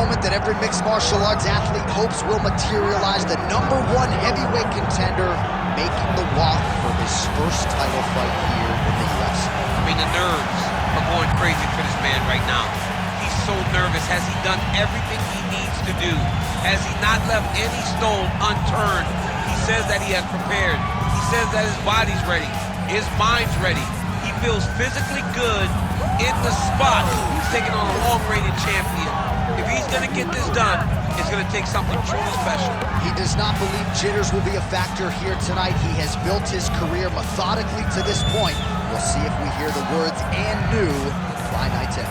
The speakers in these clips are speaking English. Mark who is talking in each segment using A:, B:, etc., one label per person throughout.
A: moment that every mixed martial arts athlete hopes will materialize. The #1 heavyweight contender making the walk for his first title fight here in the UFC.
B: I mean, the nerves are going crazy for this man right now. He's so nervous. Has he done everything he needs to do? Has he not left any stone unturned? He says that he has prepared. He says that his body's ready. His mind's ready. He feels physically good in the spot. He's taking on a long-reigning champion. If he's going to get this done, it's going to take something truly special.
A: He does not believe jitters will be a factor here tonight. He has built his career methodically to this point. We'll see if we hear the words "and new" by night 10.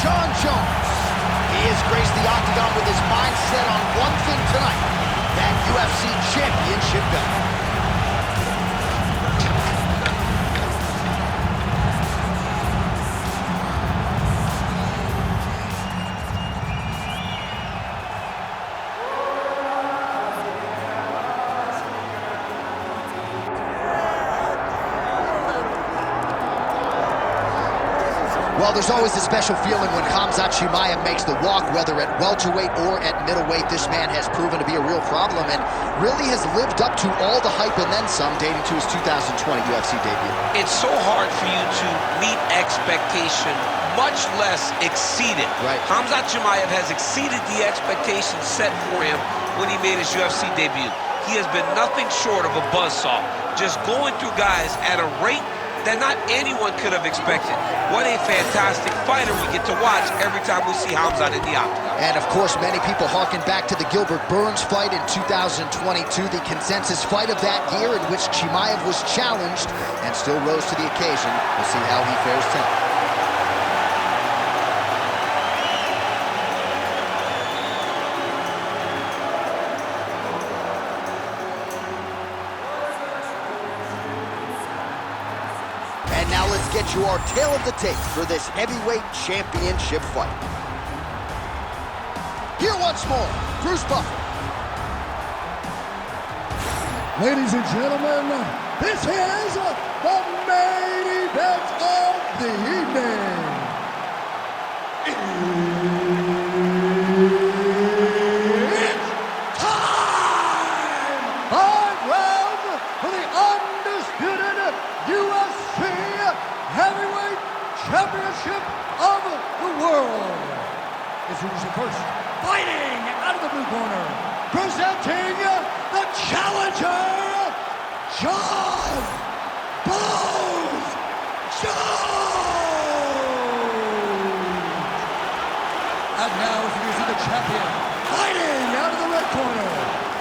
A: Jon Jones. He has graced the octagon with his mind set on one thing tonight, that UFC championship belt. Well, there's always a special feeling when Khamzat Chimaev makes the walk, whether at welterweight or at middleweight. This man has proven to be a real problem and really has lived up to all the hype and then some, dating to his 2020 UFC debut.
B: It's so hard for you to meet expectation, much less exceed it.
A: Right.
B: Khamzat Chimaev has exceeded the expectations set for him when he made his UFC debut. He has been nothing short of a buzzsaw, just going through guys at a rate that not anyone could have expected. What a fantastic fighter we get to watch every time we see Khamzat in the octagon.
A: And of course, many people harken back to the Gilbert Burns fight in 2022, the consensus fight of that year in which Chimaev was challenged and still rose to the occasion. We'll see how he fares tonight. And now let's get you our tale of the tape for this heavyweight championship fight. Here once more, Bruce Buffer.
C: Ladies and gentlemen, this is the main event of the evening. It's time! 5 rounds for the undisputed UFC Heavyweight Championship of the world. Introducing first, fighting out of the blue corner, presenting the challenger, Jon Jones. And now introducing the champion, fighting out of the red corner,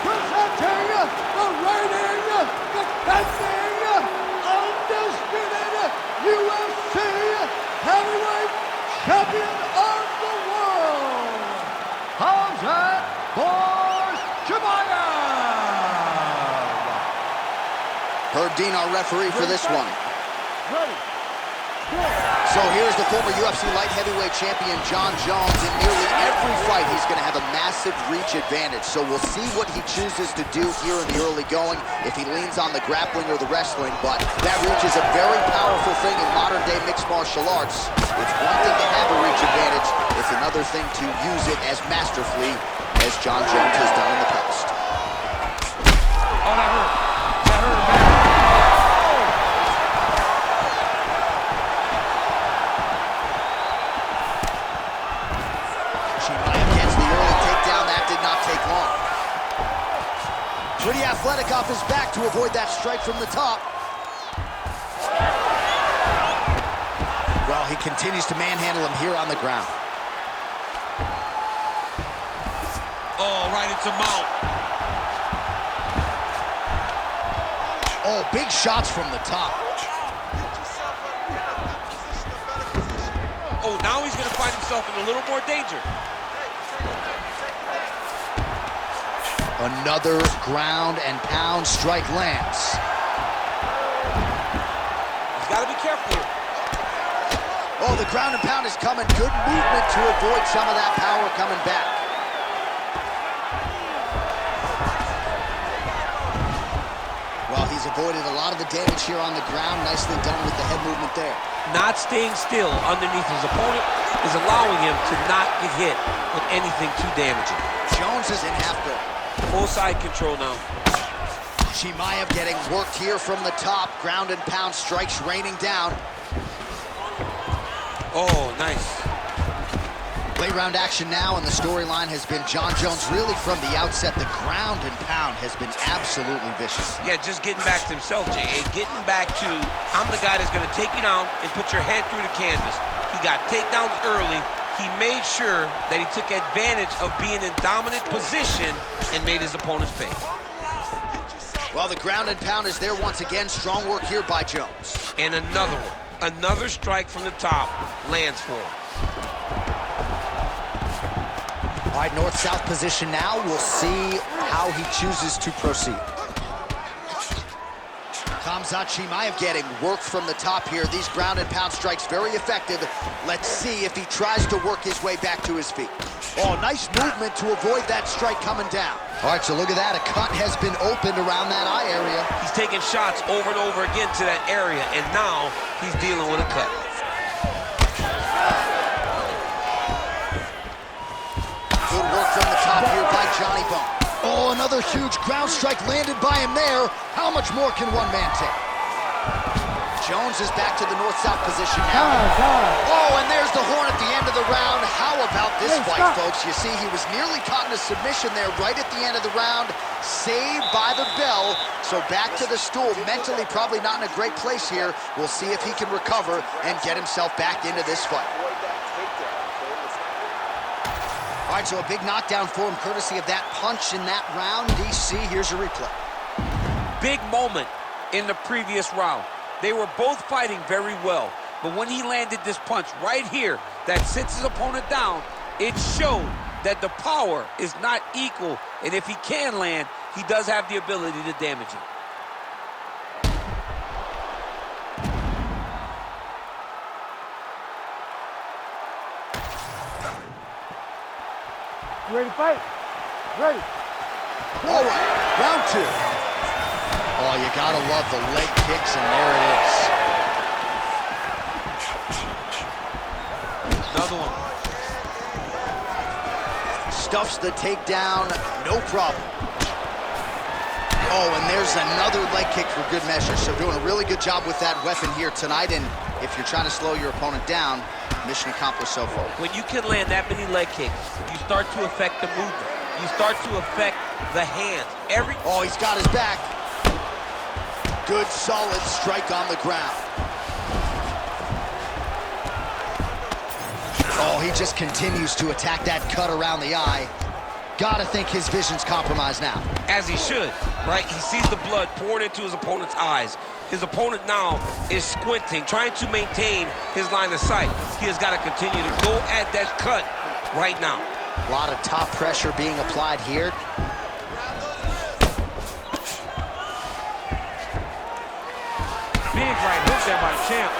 C: presenting the reigning, defending, undisputed UFC Heavyweight Champion of the world, Khamzat Chimaev.
A: Herb Dean, our referee for this one.
C: Ready.
A: So here's the former UFC light heavyweight champion, Jon Jones. In nearly every fight, he's going to have a massive reach advantage. So we'll see what he chooses to do here in the early going, if he leans on the grappling or the wrestling. But that reach is a very powerful thing in modern-day mixed martial arts. It's one thing to have a reach advantage. It's another thing to use it as masterfully as Jon Jones has done in the past.
B: Oh, that hurt. That hurt, man.
A: Chimaev gets the early takedown. That did not take long. Pretty athletic off his back to avoid that strike from the top. Well, he continues to manhandle him here on the ground.
B: Oh, right into mount.
A: Oh, big shots from the top.
B: Oh, now he's going to find himself in a little more danger.
A: Another ground and pound strike lands.
B: He's got to be careful here.
A: Oh, the ground and pound is coming. Good movement to avoid some of that power coming back. Well, he's avoided a lot of the damage here on the ground. Nicely done with the head movement there.
B: Not staying still underneath his opponent is allowing him to not get hit with anything too damaging.
A: Jones is in half guard.
B: Full side control now.
A: Chimaev getting worked here from the top. Ground and pound strikes raining down.
B: Oh, nice.
A: Late round action now, and the storyline has been Jon Jones really from the outset. The ground and pound has been absolutely vicious.
B: Yeah, just getting back to himself, Jay. And getting back to, I'm the guy that's going to take you down and put your head through the canvas. He got takedowns early. He made sure that he took advantage of being in dominant position and made his opponents pay.
A: Well, the ground and pound is there once again. Strong work here by Jones.
B: And another one. Another strike from the top lands for him.
A: All right, north-south position now. We'll see how he chooses to proceed. Khamzat Chimaev getting work from the top here. These ground and pound strikes very effective. Let's see if he tries to work his way back to his feet. Oh, nice movement to avoid that strike coming down. All right, so look at that. A cut has been opened around that eye area.
B: He's taking shots over and over again to that area, and now he's dealing with a cut.
A: Good work from the top here by Johnny Bone. Oh, another huge ground strike landed by him there. How much more can one man take? Jones is back to the north-south position now. Oh, and there's the horn at the end of the round. How about this fight, folks? You see, he was nearly caught in a submission there right at the end of the round. Saved by the bell. So back to the stool. Mentally probably not in a great place here. We'll see if he can recover and get himself back into this fight. All right, so a big knockdown for him, courtesy of that punch in that round. DC, here's a replay.
B: Big moment in the previous round. They were both fighting very well, but when he landed this punch right here that sits his opponent down, it showed that the power is not equal, and if he can land, he does have the ability to damage him.
C: You ready to fight? Ready.
A: All right, round two. Oh, you gotta love the leg kicks, and there it is.
B: Another one.
A: Stuffs the takedown, no problem. Oh, and there's another leg kick for good measure. So doing a really good job with that weapon here tonight, and if you're trying to slow your opponent down, mission accomplished so far.
B: When you can land that many leg kicks, you start to affect the movement. You start to affect the hands.
A: Oh, he's got his back. Good, solid strike on the ground. Oh, he just continues to attack that cut around the eye. Gotta think his vision's compromised now.
B: As he should, right? He sees the blood pouring into his opponent's eyes. His opponent now is squinting, trying to maintain his line of sight. He has got to continue to go at that cut right now.
A: A lot of top pressure being applied here.
B: Big right hook there by the champ.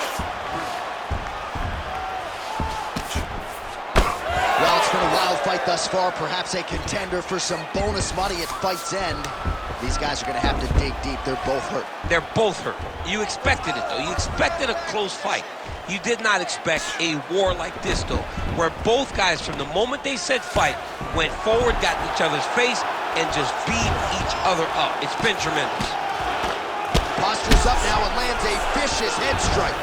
A: Well, it's been a wild fight thus far. Perhaps a contender for some bonus money at fight's end. These guys are going to have to dig deep. They're both hurt.
B: They're both hurt. You expected it, though. You expected a close fight. You did not expect a war like this, though, where both guys, from the moment they said fight, went forward, got in each other's face, and just beat each other up. It's been tremendous.
A: Postures up now and lands a vicious head strike.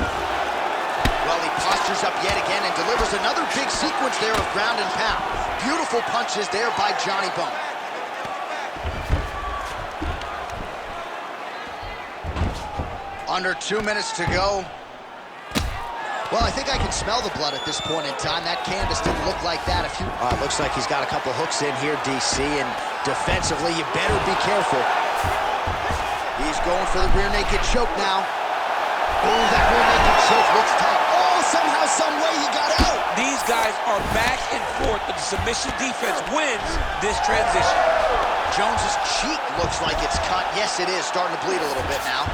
A: Well, he postures up yet again and delivers another big sequence there of ground and pound. Beautiful punches there by Johnny Bone. Under 2 minutes to go. Well, I think I can smell the blood at this point in time. That canvas didn't look like that. Looks like he's got a couple hooks in here, DC, and defensively, you better be careful. He's going for the rear naked choke now. Oh, that rear naked choke looks tight. Oh, somehow, some way he got out.
B: These guys are back and forth, but the submission defense wins this transition.
A: Jones's cheek looks like it's cut. Yes, it is starting to bleed a little bit now.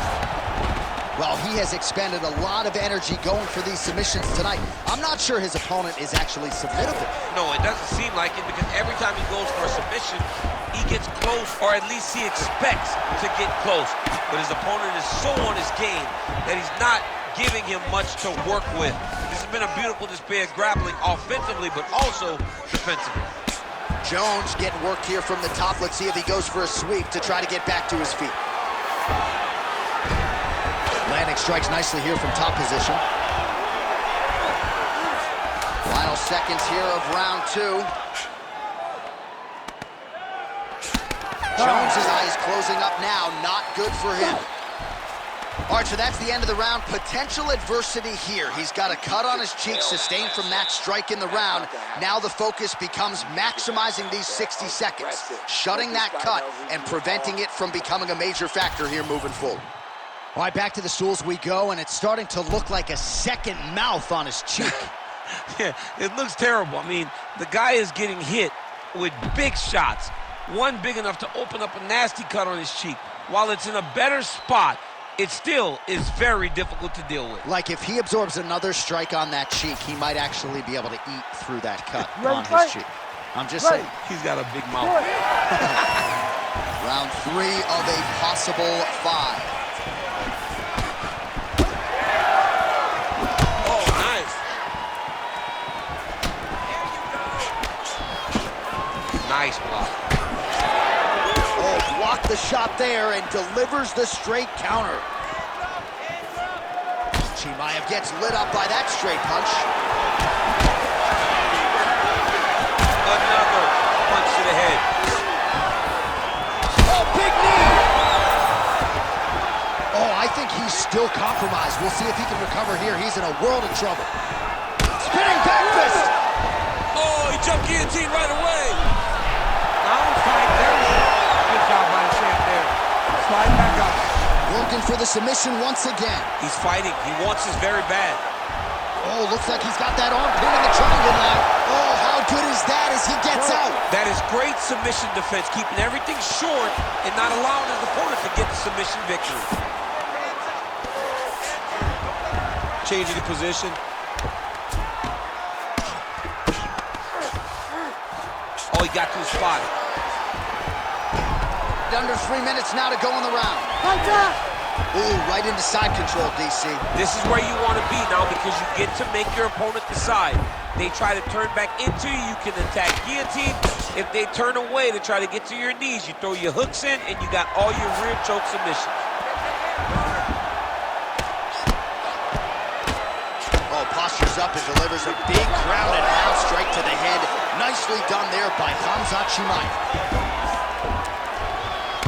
A: Well, he has expended a lot of energy going for these submissions tonight. I'm not sure his opponent is actually submittable.
B: No, it doesn't seem like it, because every time he goes for a submission, he gets close, or at least he expects to get close. But his opponent is so on his game that he's not giving him much to work with. This has been a beautiful display of grappling offensively, but also defensively.
A: Jones getting worked here from the top. Let's see if he goes for a sweep to try to get back to his feet. Landing strikes nicely here from top position. Final seconds here of round 2. Jones's eyes closing up now, not good for him. All right, so that's the end of the round. Potential adversity here. He's got a cut on his cheek sustained from that strike in the round. Now the focus becomes maximizing these 60 seconds, shutting that cut and preventing it from becoming a major factor here moving forward. All right, back to the stools we go, and it's starting to look like a second mouth on his cheek.
B: Yeah, it looks terrible. I mean, the guy is getting hit with big shots. One big enough to open up a nasty cut on his cheek. While it's in a better spot, it still is very difficult to deal with.
A: Like, if he absorbs another strike on that cheek, he might actually be able to eat through that cut on his cheek. I'm just saying.
B: He's got a big mouth.
A: Round 3 of a possible 5.
B: Nice block.
A: Oh, blocked the shot there and delivers the straight counter. Chimaev gets lit up by that straight punch.
B: Another punch to the head.
A: Oh, big knee! Oh, I think he's still compromised. We'll see if he can recover here. He's in a world of trouble. Spinning back fist!
B: Oh, he jumped guillotine right away.
C: Good job by the champ there. Slide back up.
A: Working for the submission once again.
B: He's fighting. He wants this very bad.
A: Oh, looks like he's got that arm pin in the triangle now. Oh, how good is that as he gets out?
B: That is great submission defense, keeping everything short and not allowing his opponent to get the submission victory. Changing the position. Oh, he got to the spot.
A: Under 3 minutes now to go in the round. Ooh, right into side control, DC.
B: This is where you want to be now, because you get to make your opponent decide. They try to turn back into you, you can attack guillotine. If they turn away to try to get to your knees, you throw your hooks in and you got all your rear choke submissions.
A: Oh, postures up and delivers a big ground and pound strike to the head. Nicely done there by Khamzat Chimaev.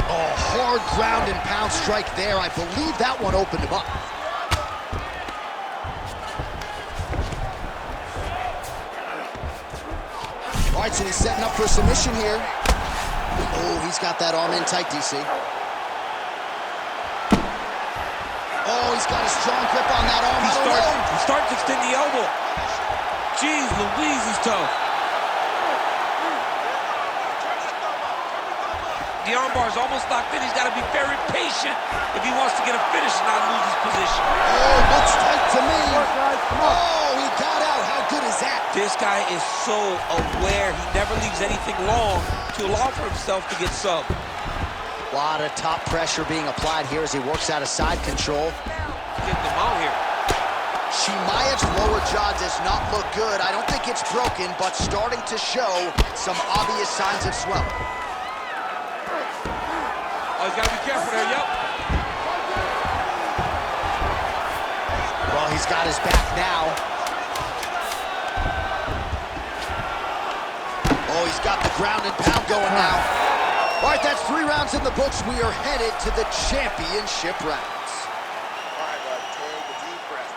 A: Oh, hard ground and pound strike there. I believe that one opened him up. All right, so he's setting up for a submission here. Oh, he's got that arm in tight, DC. Oh, he's got a strong grip on that arm.
B: He starts to extend the elbow. Jeez Louise, he's tough. The armbar is almost locked in. He's got to be very patient if he wants to get a finish and not lose his position.
A: Oh, looks tight to me. Oh, he got out. How good is that?
B: This guy is so aware. He never leaves anything long to allow for himself to get subbed.
A: A lot of top pressure being applied here as he works out of side control.
B: Get them out here.
A: Chimaev's lower jaw does not look good. I don't think it's broken, but starting to show some obvious signs of swelling.
B: Oh, he's got to be careful there, yep.
A: Well, he's got his back now. Oh, he's got the ground and pound going now. All right, that's 3 rounds in the books. We are headed to the championship rounds.
D: All right, bud, take a deep breath.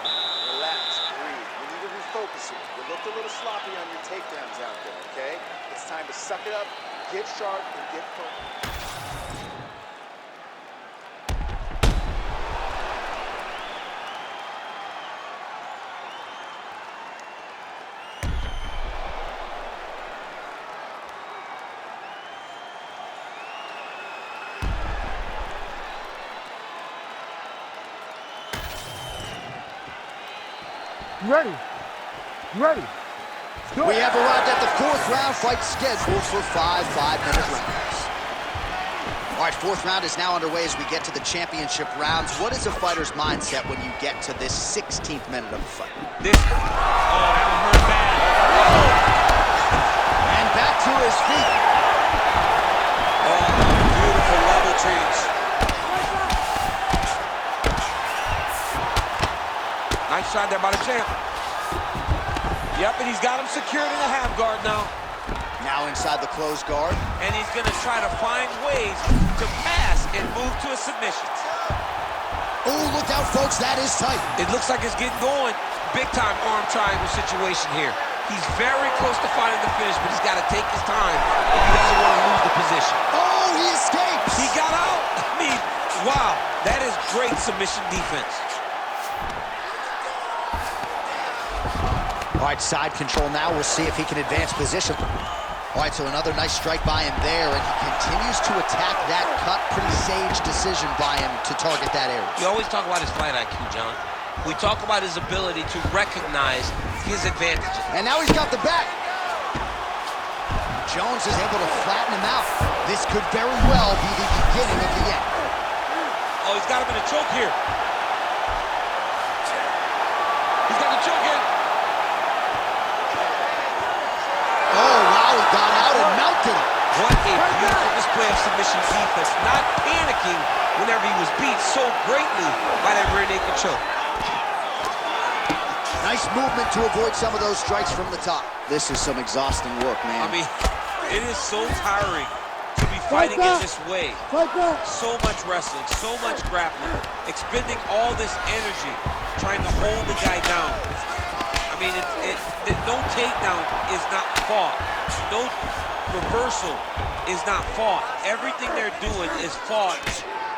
D: Relax, breathe. We need to refocus here. You looked a little sloppy on your takedowns out there, okay? It's time to suck it up, get sharp, and get focused.
C: You ready? You ready?
A: We have arrived at the 4th round, fight scheduled for 5 5-minute rounds. All right, 4th round is now underway as we get to the championship rounds. What is a fighter's mindset when you get to this 16th minute of the fight?
B: That one hurt bad.
A: And back to his feet.
B: Oh, beautiful level change. Nice shot there by the champ. Yep, and he's got him secured in the half guard now.
A: Now inside the closed guard.
B: And he's going to try to find ways to pass and move to a submission.
A: Oh, look out, folks. That is tight.
B: It looks like it's getting going. Big-time arm triangle situation here. He's very close to finding the finish, but he's got to take his time if he doesn't want to lose the position.
A: Oh, he escapes.
B: He got out. I mean, wow. That is great submission defense.
A: All right, side control now. We'll see if he can advance position. All right, so another nice strike by him there, and he continues to attack that cut. Pretty sage decision by him to target that area.
B: We always talk about his fight IQ, John. We talk about his ability to recognize his advantages.
A: And now he's got the back. Jones is able to flatten him out. This could very well be the beginning of the end.
B: Oh, he's got him in a choke here. He's got the choke in.
A: Oh, wow, he got out and mounted him.
B: What a beautiful display of submission defense. Not panicking whenever he was beat so greatly by that rear naked choke.
A: Nice movement to avoid some of those strikes from the top. This is some exhausting work, man.
B: I mean, it is so tiring to be fighting in this way. So much wrestling, so much grappling, expending all this energy trying to hold the guy down. I mean, no takedown is not fought. No reversal is not fought. Everything they're doing is fought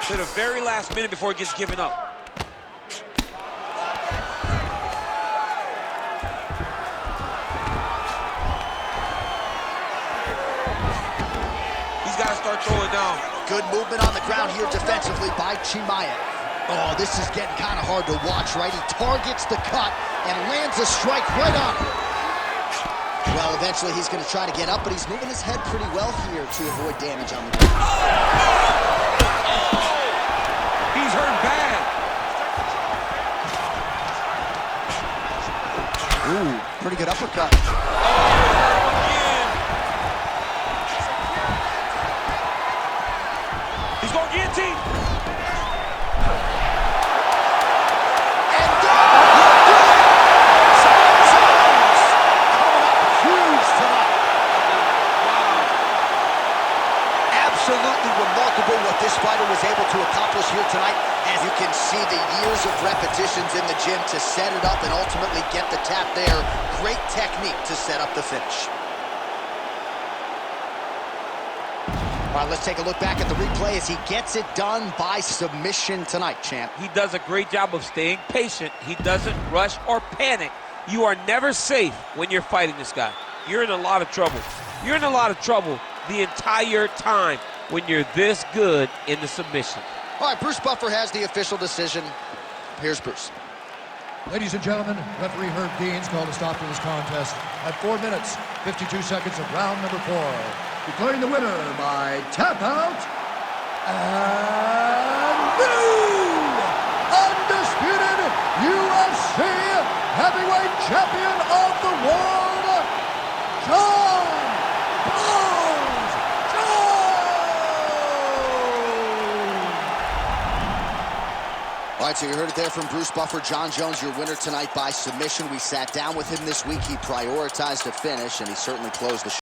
B: to the very last minute before it gets given up. He's got to start throwing down.
A: Good movement on the ground here defensively by Chimaev. Oh, this is getting kind of hard to watch, right? He targets the cut and lands a strike right on him. Well, eventually he's going to try to get up, but he's moving his head pretty well here to avoid damage on the ground.
B: He's hurt bad.
A: Ooh, pretty good uppercut.
B: He's going guillotine.
A: Absolutely remarkable what this fighter was able to accomplish here tonight. As you can see, the years of repetitions in the gym to set it up and ultimately get the tap there. Great technique to set up the finish. All right, let's take a look back at the replay as he gets it done by submission tonight, champ.
B: He does a great job of staying patient. He doesn't rush or panic. You are never safe when you're fighting this guy. You're in a lot of trouble. You're in a lot of trouble the entire time when you're this good in the submission.
A: All right, Bruce Buffer has the official decision. Here's Bruce.
C: Ladies and gentlemen, referee Herb Deans called a stop to this contest at 4 minutes, 52 seconds of round number 4. Declaring the winner by tap out, and new undisputed UFC heavyweight champion of the world, John Jones.
A: All right, so you heard it there from Bruce Buffer. John Jones, your winner tonight by submission. We sat down with him this week. He prioritized the finish, and he certainly closed the show.